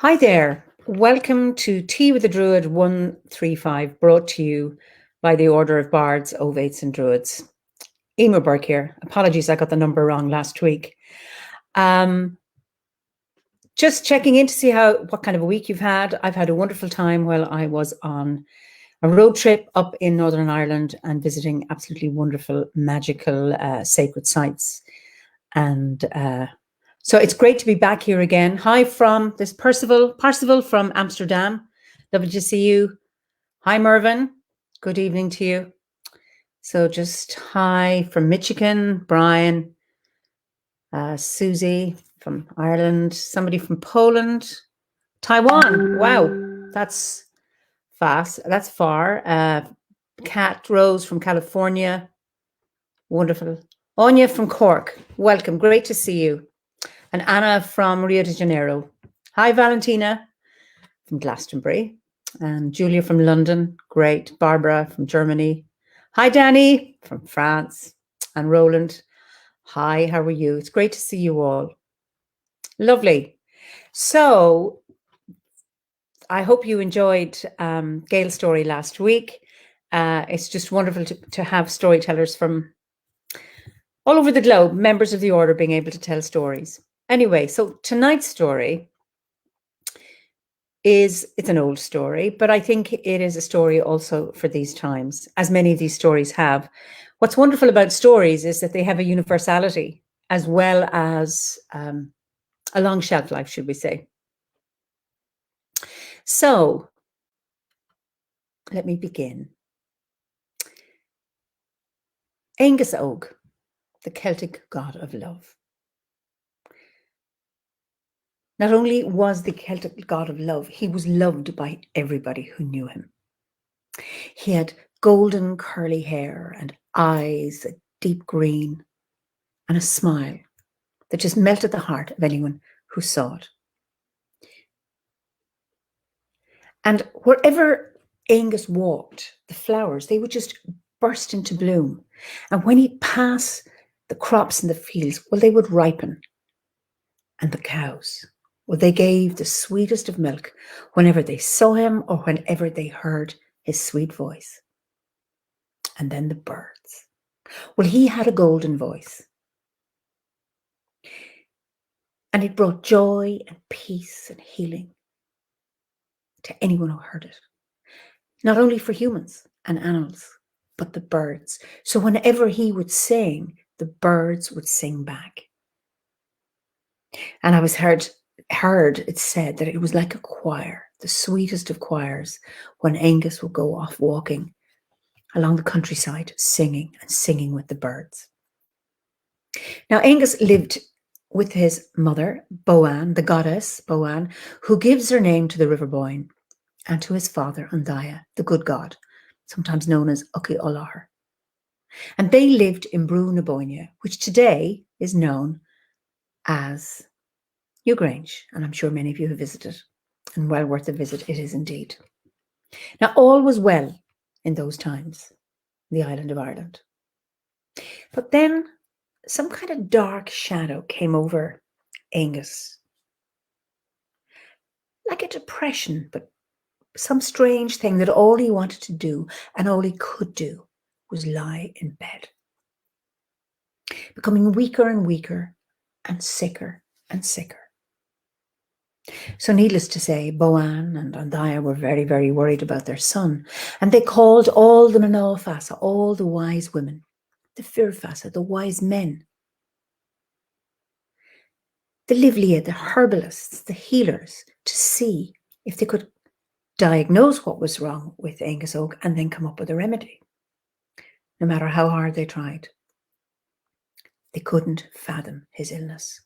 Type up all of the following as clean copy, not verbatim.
Hi there. Welcome to Tea with the Druid 135, brought to you by the Order of Bards, Ovates and Druids. Emer Burke here. Apologies, I got the number wrong last week. Just checking in to see what kind of a week you've had. I've had a wonderful time while I was on a road trip up in Northern Ireland and visiting absolutely wonderful, magical, sacred sites. And so it's great to be back here again. Hi from this Percival from Amsterdam. Lovely to see you. Hi, Mervyn. Good evening to you. So just hi from Michigan, Brian, Susie from Ireland, somebody from Poland, Taiwan. Wow, that's fast. That's far. Kat Rose from California. Wonderful. Anya from Cork. Welcome. Great to see you. And Anna from Rio de Janeiro. Hi, Valentina from Glastonbury. And Julia from London. Great. Barbara from Germany. Hi, Danny from France. And Roland. Hi, how are you? It's great to see you all. Lovely. So I hope you enjoyed Gail's story last week. It's just wonderful to have storytellers from all over the globe, members of the order, being able to tell stories. Anyway, so tonight's story it's an old story, but I think it is a story also for these times, as many of these stories have. What's wonderful about stories is that they have a universality as well as a long shelf life, should we say. So let me begin. Aengus Og, the Celtic god of love. Not only was the Celtic god of love, he was loved by everybody who knew him. He had golden curly hair and eyes, a deep green, and a smile that just melted the heart of anyone who saw it. And wherever Aengus walked, the flowers, they would just burst into bloom. And when he'd pass the crops in the fields, well, they would ripen. And the cows, well, they gave the sweetest of milk whenever they saw him or whenever they heard his sweet voice. And then the birds. Well, he had a golden voice. And it brought joy and peace and healing to anyone who heard it. Not only for humans and animals, but the birds. So whenever he would sing, the birds would sing back. And I was heard it said that it was like a choir, the sweetest of choirs, when Aengus would go off walking along the countryside, singing and singing with the birds. Now, Aengus lived with his mother, Boann, the goddess Boann, who gives her name to the River Boyne, and to his father, Andaya, the good god, sometimes known as Uki Olahar. And they lived in Brú na Bóinne, which today is known as Newgrange, and I'm sure many of you have visited, and well worth a visit it is indeed. Now, all was well in those times, the island of Ireland. But then some kind of dark shadow came over Aengus. Like a depression, but some strange thing that all he wanted to do and all he could do was lie in bed, becoming weaker and weaker and sicker and sicker. So needless to say, Boann and Andaya were very, very worried about their son, and they called all the Mná-Fasa, all the wise women, the Fir-Fasa, the wise men, the Livlia, the herbalists, the healers, to see if they could diagnose what was wrong with Aengus Og and then come up with a remedy. No matter how hard they tried, they couldn't fathom his illness.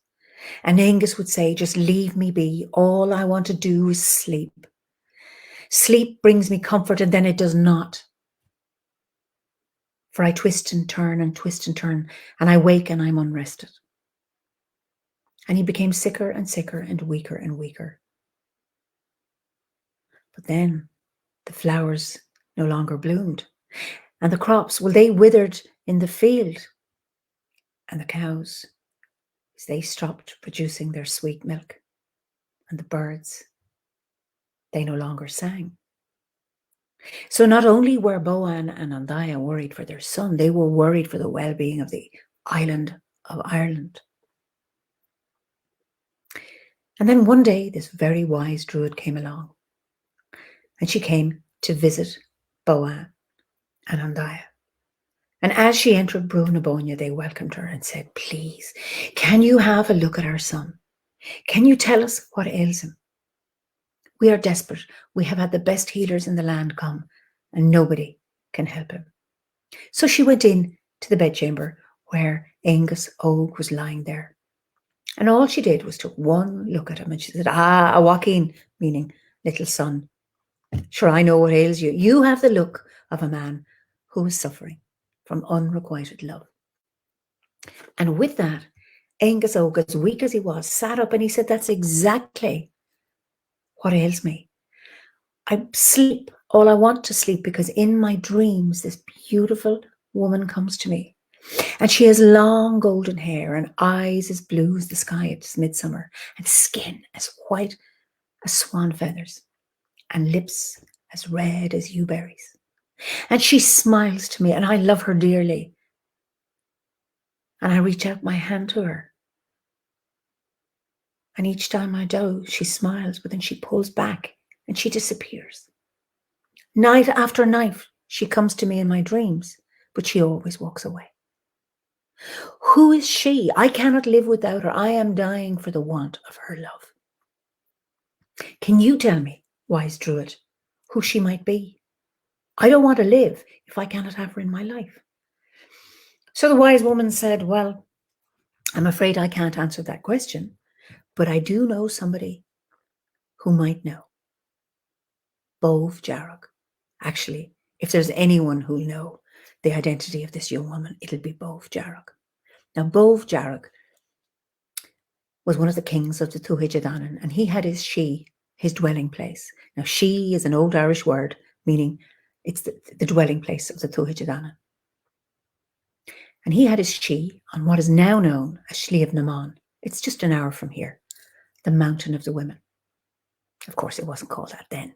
And Aengus would say, just leave me be. All I want to do is sleep. Sleep brings me comfort, and then it does not. For I twist and turn, and I wake and I'm unrested. And he became sicker and sicker and weaker and weaker. But then the flowers no longer bloomed. And the crops, well, they withered in the field. And the cows, they stopped producing their sweet milk. And the birds, they no longer sang. So not only were Boan and Andaya worried for their son, they were worried for the well-being of the island of Ireland. And then one day, this very wise Druid came along, and she came to visit Boan and Andaya. And as she entered Brúna, they welcomed her and said, "Please, can you have a look at our son? Can you tell us what ails him? We are desperate. We have had the best healers in the land come, and nobody can help him." So she went in to the bedchamber where Angus Og was lying there. And all she did was took one look at him, and she said, "Ah, Joaquin," meaning little son, "sure, I know what ails you. You have the look of a man who is suffering from unrequited love." And with that, Angus Og, as weak as he was, sat up and he said, "That's exactly what ails me. I sleep all I want to sleep because in my dreams, this beautiful woman comes to me. And she has long golden hair and eyes as blue as the sky at midsummer and skin as white as swan feathers and lips as red as yewberries. And she smiles to me and I love her dearly. And I reach out my hand to her. And each time I do, she smiles, but then she pulls back and she disappears. Night after night, she comes to me in my dreams, but she always walks away. Who is she? I cannot live without her. I am dying for the want of her love. Can you tell me, wise Druid, who she might be? I don't want to live if I cannot have her in my life." So the wise woman said, "Well, I'm afraid I can't answer that question, but I do know somebody who might know. Bove Jarrock. Actually, if there's anyone who'll know the identity of this young woman, it'll be Bove Jarrock." Now, Bove Jarrock was one of the kings of the Tuatha Dé Danann, and he had his dwelling place. Now, she is an old Irish word, meaning it's the dwelling place of the Tuatha Dé Danann. And he had his she on what is now known as Sliabh na Mán. It's just an hour from here, the Mountain of the Women. Of course, it wasn't called that then.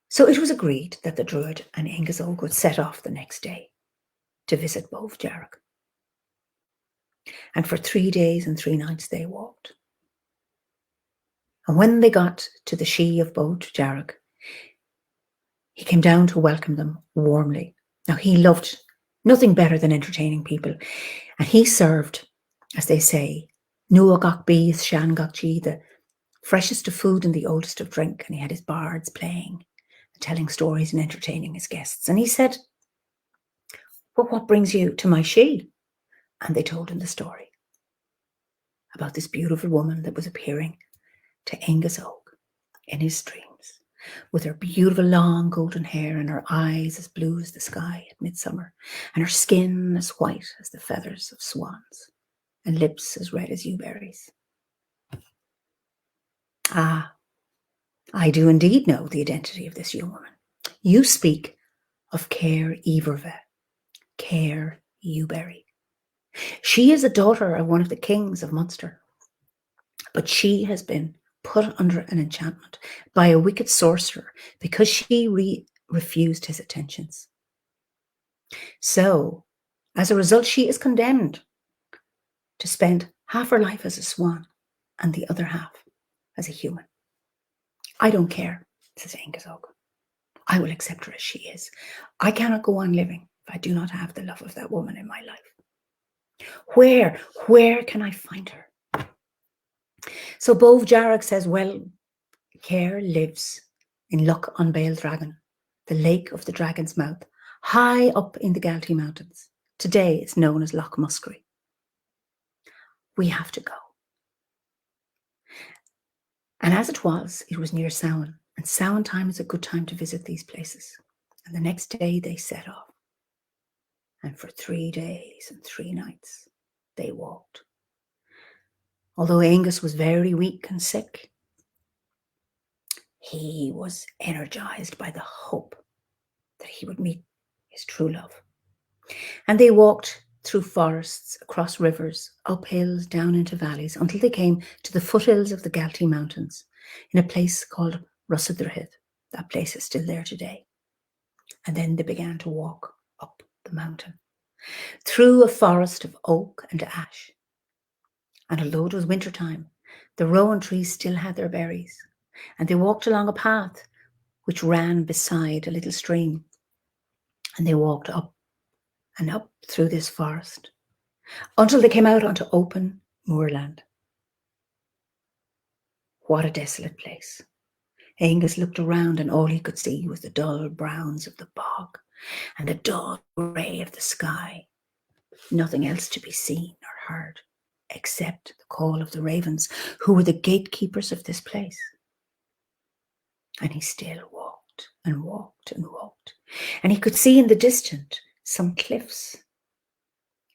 So it was agreed that the Druid and Angus Og would set off the next day to visit Bove Jarrock. And for 3 days and 3 nights they walked. And when they got to the she of Bove Jarrock, he came down to welcome them warmly. Now, he loved nothing better than entertaining people. And he served, as they say, nua gach bees, shan gach chi, the freshest of food and the oldest of drink. And he had his bards playing, telling stories and entertaining his guests. And he said, "Well, what brings you to my she?" And they told him the story about this beautiful woman that was appearing to Angus Og in his dreams, with her beautiful long golden hair and her eyes as blue as the sky at midsummer, and her skin as white as the feathers of swans, and lips as red as yewberries. "Ah, I do indeed know the identity of this young woman. You speak of Carr Iverve, Carr Yewberry. She is a daughter of one of the kings of Munster, but she has been put under an enchantment by a wicked sorcerer because she refused his attentions. So, as a result, she is condemned to spend half her life as a swan and the other half as a human. I don't care," says Angus Og. "I will accept her as she is. I cannot go on living if I do not have the love of that woman in my life. Where can I find her?" So Bove Jarrock says, "Well, Carr lives in Loch an Baile Dragon, the lake of the dragon's mouth, high up in the Galtee Mountains. Today it's known as Loch Muskerry. We have to go." And as it was near Samhain, and Samhain time is a good time to visit these places. And the next day they set off. And for 3 days and 3 nights they walked. Although Angus was very weak and sick, he was energized by the hope that he would meet his true love. And they walked through forests, across rivers, up hills, down into valleys, until they came to the foothills of the Galtee Mountains, in a place called Druid. That place is still there today. And then they began to walk up the mountain, through a forest of oak and ash. And although it was wintertime, the rowan trees still had their berries, and they walked along a path which ran beside a little stream. And they walked up and up through this forest until they came out onto open moorland. What a desolate place. Angus looked around, and all he could see was the dull browns of the bog and the dull grey of the sky. Nothing else to be seen or heard, except the call of the ravens, who were the gatekeepers of this place. And he still walked and walked and walked, and he could see in the distance some cliffs.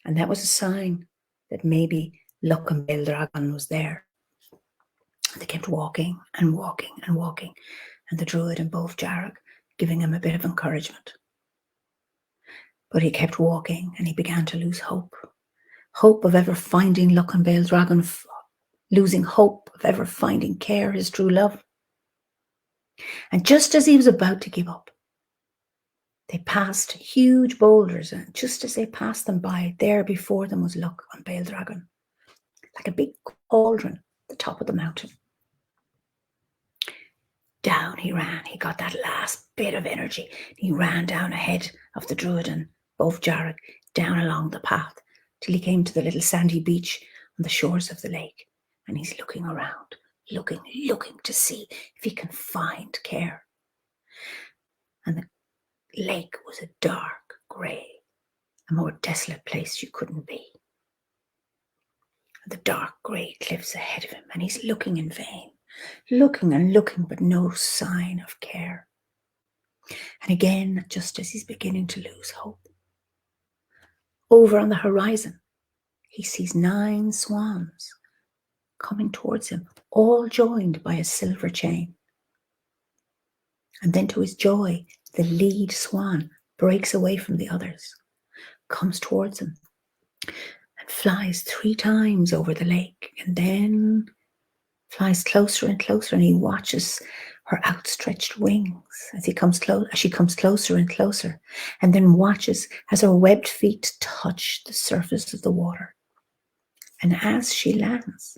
And that was a sign that maybe Lucan Dragon was there. They kept walking and walking and walking, and the Druid and both Jarrag giving him a bit of encouragement. But he kept walking, and he began to lose hope. Hope of ever finding Lucan Dragon, losing hope of ever finding Carr, his true love. And just as he was about to give up, they passed huge boulders, and just as they passed them by, there before them was Lucan Dragon, like a big cauldron at the top of the mountain. Down he ran. He got that last bit of energy. He ran down ahead of the Druid and both Jarrag, down along the path, till he came to the little sandy beach on the shores of the lake. And he's looking around, looking to see if he can find Carr. And the lake was a dark grey, a more desolate place you couldn't be. The dark grey cliffs ahead of him, and he's looking in vain, looking and looking, but no sign of Carr. And again, just as he's beginning to lose hope, over on the horizon, he sees 9 swans coming towards him, all joined by a silver chain. And then to his joy, the lead swan breaks away from the others, comes towards him, and flies 3 times over the lake, and then flies closer and closer, and he watches her outstretched wings as she comes closer and closer, and then watches as her webbed feet touch the surface of the water. And as she lands,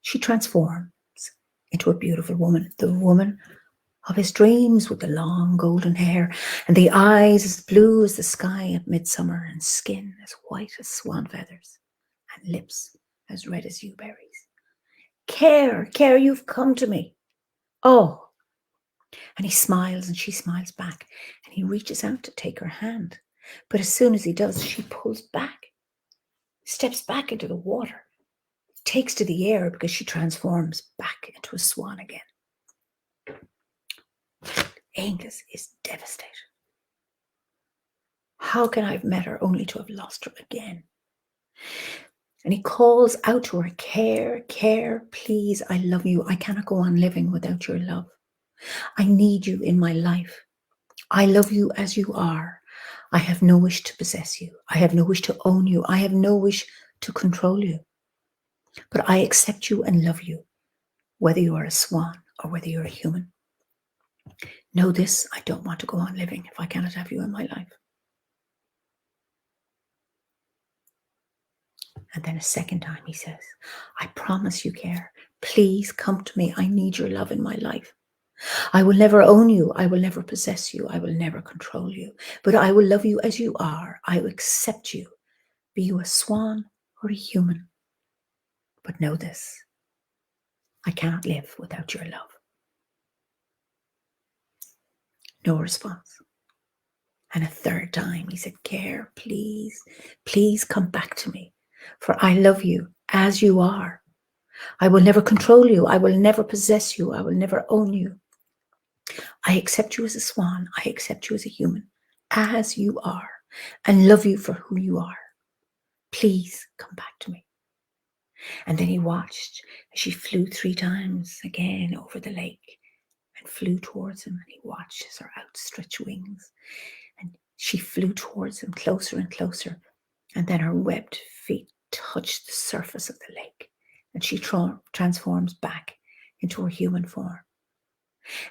she transforms into a beautiful woman, the woman of his dreams, with the long golden hair and the eyes as blue as the sky at midsummer, and skin as white as swan feathers, and lips as red as yewberries. Carr, you've come to me. Oh. And he smiles, and she smiles back, and he reaches out to take her hand. But as soon as he does, she pulls back, steps back into the water, takes to the air, because she transforms back into a swan again. Angus is devastated. How can I have met her only to have lost her again? And he calls out to her, Carr, please, I love you. I cannot go on living without your love. I need you in my life. I love you as you are. I have no wish to possess you. I have no wish to own you. I have no wish to control you. But I accept you and love you, whether you are a swan or whether you're a human. Know this, I don't want to go on living if I cannot have you in my life. And then a second time he says, I promise you, Carr, please come to me. I need your love in my life. I will never own you. I will never possess you. I will never control you. But I will love you as you are. I will accept you, be you a swan or a human. But know this, I cannot live without your love. No response. And a third time he said, Carr, please come back to me. For I love you as you are. I will never control you. I will never possess you. I will never own you. I accept you as a swan. I accept you as a human, as you are, and love you for who you are. Please come back to me. And then he watched as she flew 3 times again over the lake and flew towards him. And he watched as her outstretched wings, and she flew towards him closer and closer. And then her webbed feet touched the surface of the lake, and she transforms back into her human form.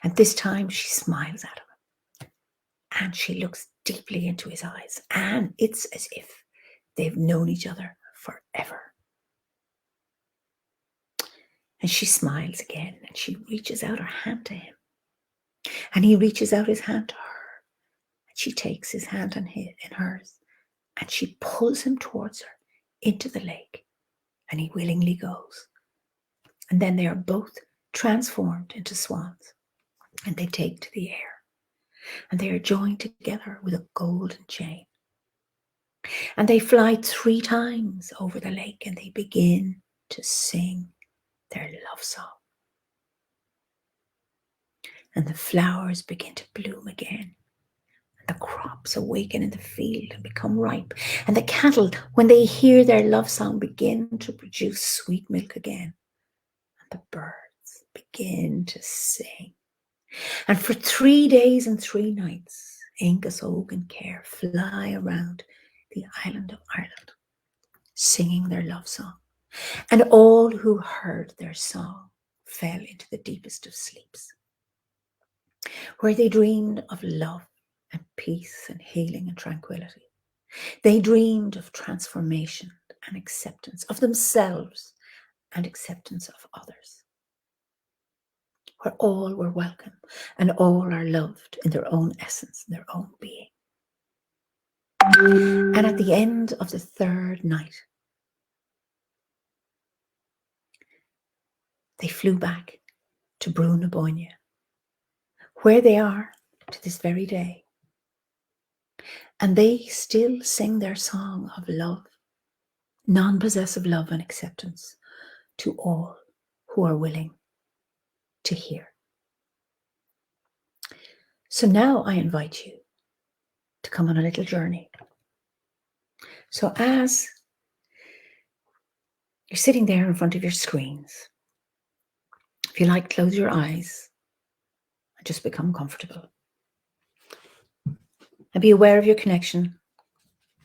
And this time she smiles at him and she looks deeply into his eyes, and it's as if they've known each other forever. And she smiles again and she reaches out her hand to him, and he reaches out his hand to her, and she takes his hand in hers, and she pulls him towards her into the lake, and he willingly goes. And then they are both transformed into swans, and they take to the air, and they are joined together with a golden chain. And they fly 3 times over the lake, and they begin to sing their love song. And the flowers begin to bloom again. And the crops awaken in the field and become ripe. And the cattle, when they hear their love song, begin to produce sweet milk again. And the birds begin to sing. And for 3 days and 3 nights, Angus, Og, and Carr fly around the island of Ireland, singing their love song. And all who heard their song fell into the deepest of sleeps, where they dreamed of love and peace and healing and tranquility. They dreamed of transformation and acceptance of themselves and acceptance of others, where all were welcome and all are loved in their own essence, their own being. And at the end of the 3rd night, they flew back to Brú na Bóinne, where they are to this very day. And they still sing their song of love, non-possessive love and acceptance to all who are willing to hear. So now I invite you to come on a little journey. So as you're sitting there in front of your screens, if you like, close your eyes and just become comfortable. And be aware of your connection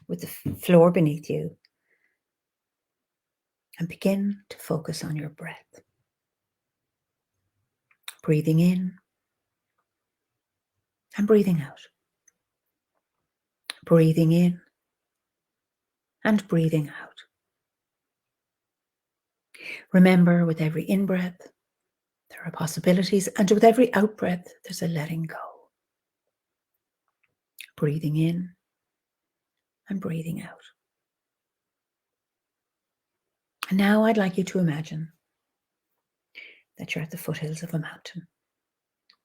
with the floor beneath you. And begin to focus on your breath. Breathing in and breathing out. Breathing in and breathing out. Remember, with every in-breath, there are possibilities, and with every out-breath, there's a letting go. Breathing in and breathing out. And now I'd like you to imagine that you're at the foothills of a mountain,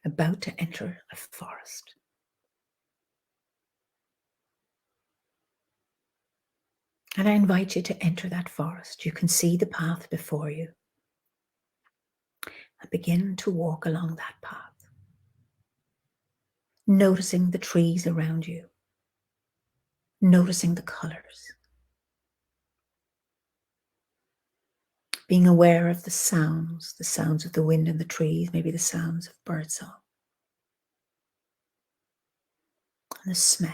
about to enter a forest. And I invite you to enter that forest. You can see the path before you. And begin to walk along that path, noticing the trees around you, noticing the colors, being aware of the sounds of the wind in the trees, maybe the sounds of birdsong, and the smells.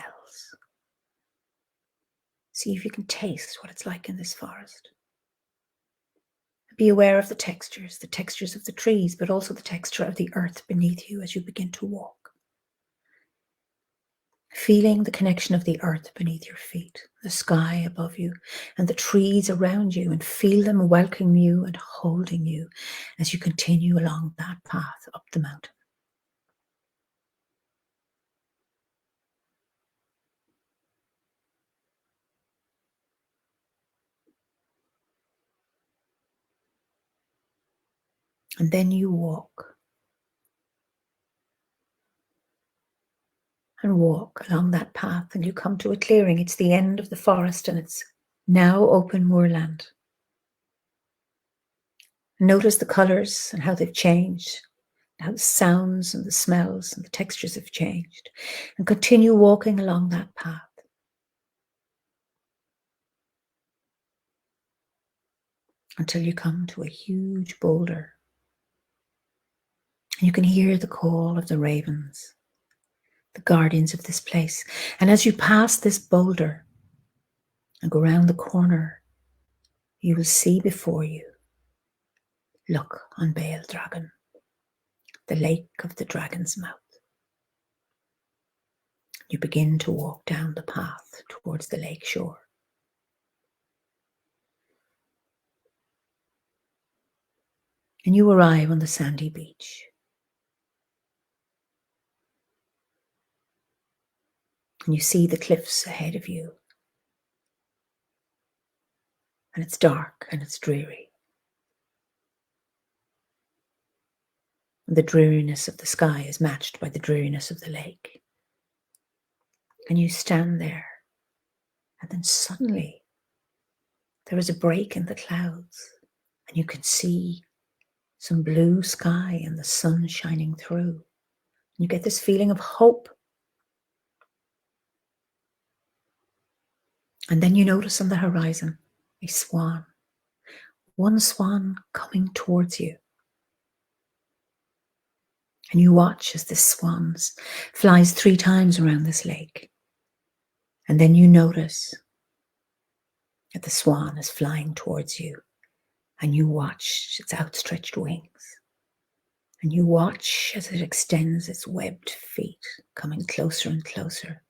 See if you can taste what it's like in this forest. Be aware of the textures of the trees, but also the texture of the earth beneath you as you begin to walk. Feeling the connection of the earth beneath your feet, the sky above you, and the trees around you, and feel them welcoming you and holding you as you continue along that path up the mountain. And then you walk. And walk along that path, and you come to a clearing. It's the end of the forest, and it's now open moorland. Notice the colors and how they've changed, how the sounds and the smells and the textures have changed. And continue walking along that path. Until you come to a huge boulder. And you can hear the call of the ravens, the guardians of this place. And as you pass this boulder and go around the corner, you will see before you Look on Bale Dragon, the lake of the dragon's mouth. You begin to walk down the path towards the lake shore. And you arrive on the sandy beach. And you see the cliffs ahead of you. And it's dark and it's dreary. And the dreariness of the sky is matched by the dreariness of the lake. And you stand there. And then suddenly there is a break in the clouds. And you can see some blue sky and the sun shining through. You get this feeling of hope. And then you notice on the horizon a swan. One swan coming towards you. And you watch as this swan flies 3 times around this lake. And then you notice that the swan is flying towards you. And you watch its outstretched wings. And you watch as it extends its webbed feet, coming closer and closer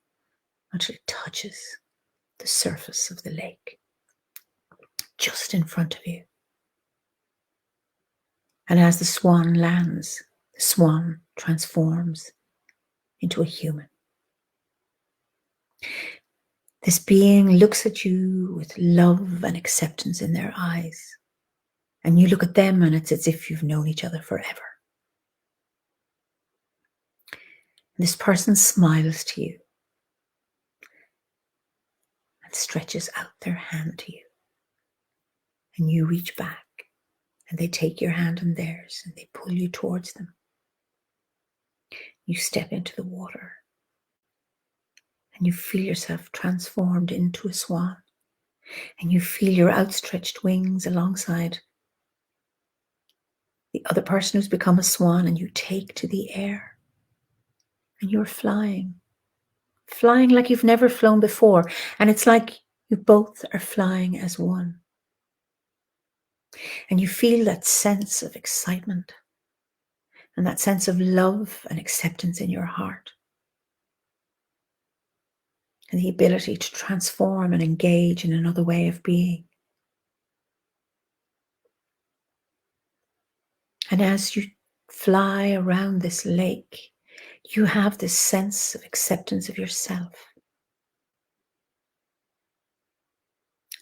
until it touches the surface of the lake, just in front of you. And as the swan lands, the swan transforms into a human. This being looks at you with love and acceptance in their eyes. And you look at them and it's as if you've known each other forever. This person smiles to you and stretches out their hand to you. And you reach back and they take your hand in theirs and they pull you towards them. You step into the water and you feel yourself transformed into a swan. And you feel your outstretched wings alongside the other person who's become a swan, and you take to the air. And you're flying like you've never flown before. And it's like you both are flying as one. And you feel that sense of excitement and that sense of love and acceptance in your heart. And the ability to transform and engage in another way of being. And as you fly around this lake, you have this sense of acceptance of yourself.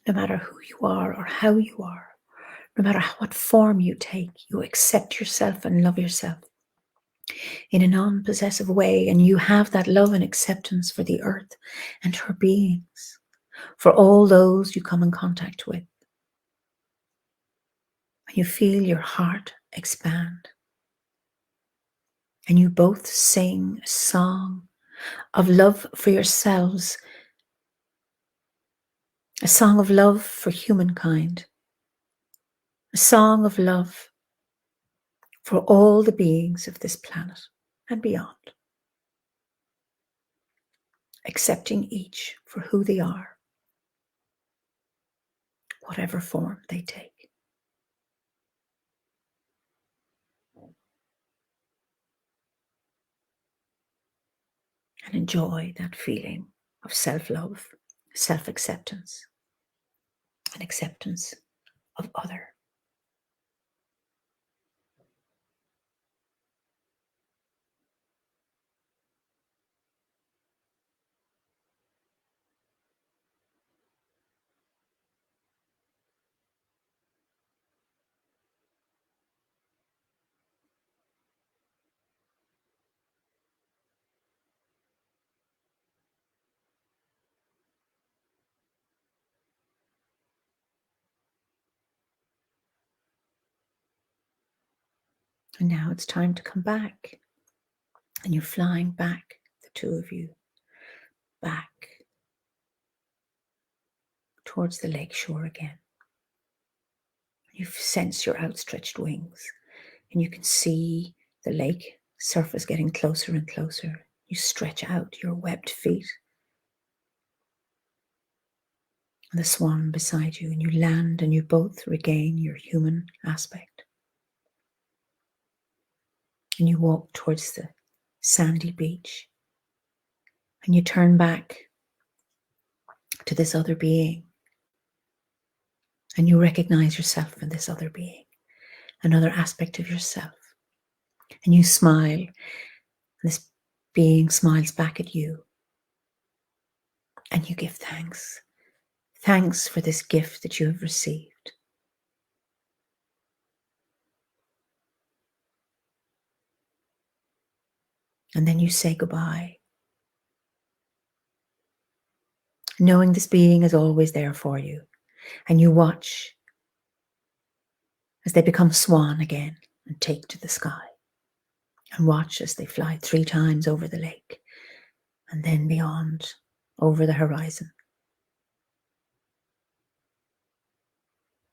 No matter who you are or how you are, no matter what form you take, you accept yourself and love yourself in a non-possessive way. And you have that love and acceptance for the earth and her beings, for all those you come in contact with. And you feel your heart expand. And you both sing a song of love for yourselves, a song of love for humankind, a song of love for all the beings of this planet and beyond, accepting each for who they are, whatever form they take. And enjoy that feeling of self-love, self-acceptance, and acceptance of other. And now it's time to come back. And you're flying back, the two of you, back towards the lake shore again. You sense your outstretched wings, and you can see the lake surface getting closer and closer. You stretch out your webbed feet, and the swan beside you, and you land, and you both regain your human aspect. and you walk towards the sandy beach, and you turn back to this other being, and you recognize yourself in this other being, another aspect of yourself, and you smile, and this being smiles back at you, and you give thanks. Thanks for this gift that you have received. And then you say goodbye, knowing this being is always there for you. And you watch as they become swan again and take to the sky. And watch as they fly 3 times over the lake and then beyond, over the horizon.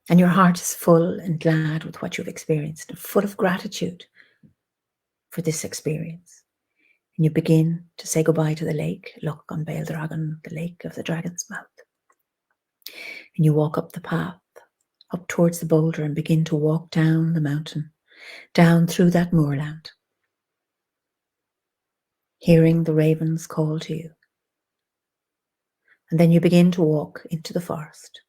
And your heart is full and glad with what you've experienced, and full of gratitude for this experience. And you begin to say goodbye to the lake, Loch an Béal Dragon, the lake of the dragon's mouth. And you walk up the path, up towards the boulder, and begin to walk down the mountain, down through that moorland, hearing the ravens call to you. And then you begin to walk into the forest,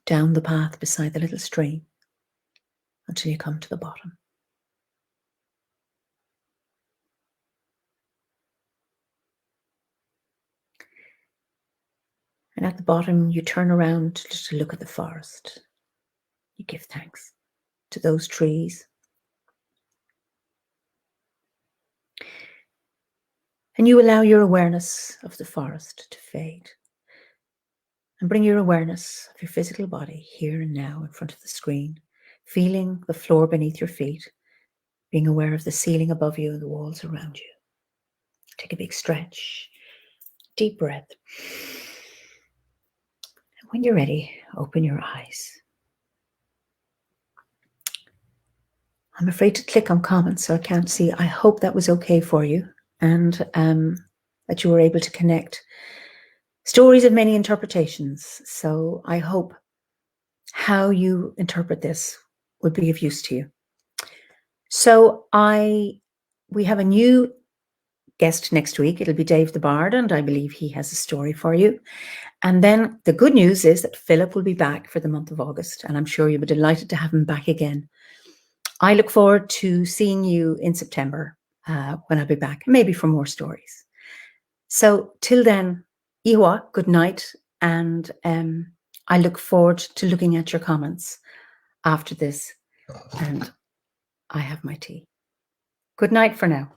down the path beside the little stream, until you come to the bottom. And at the bottom, you turn around to look at the forest. You give thanks to those trees. And you allow your awareness of the forest to fade. And bring your awareness of your physical body here and now in front of the screen, feeling the floor beneath your feet, being aware of the ceiling above you and the walls around you. Take a big stretch, deep breath. And when you're ready, open your eyes. I'm afraid to click on comments, so I can't see. I hope that was okay for you, and that you were able to connect. Stories of many interpretations. So I hope how you interpret this would be of use to you. So we have a new guest next week. It'll be Dave the Bard, and I believe he has a story for you. And then the good news is that Philip will be back for the month of August, and I'm sure you'll be delighted to have him back again. I look forward to seeing you in September when I'll be back, maybe for more stories. So till then, Iwa, good night, and I look forward to looking at your comments after this, and I have my tea. Good night for now.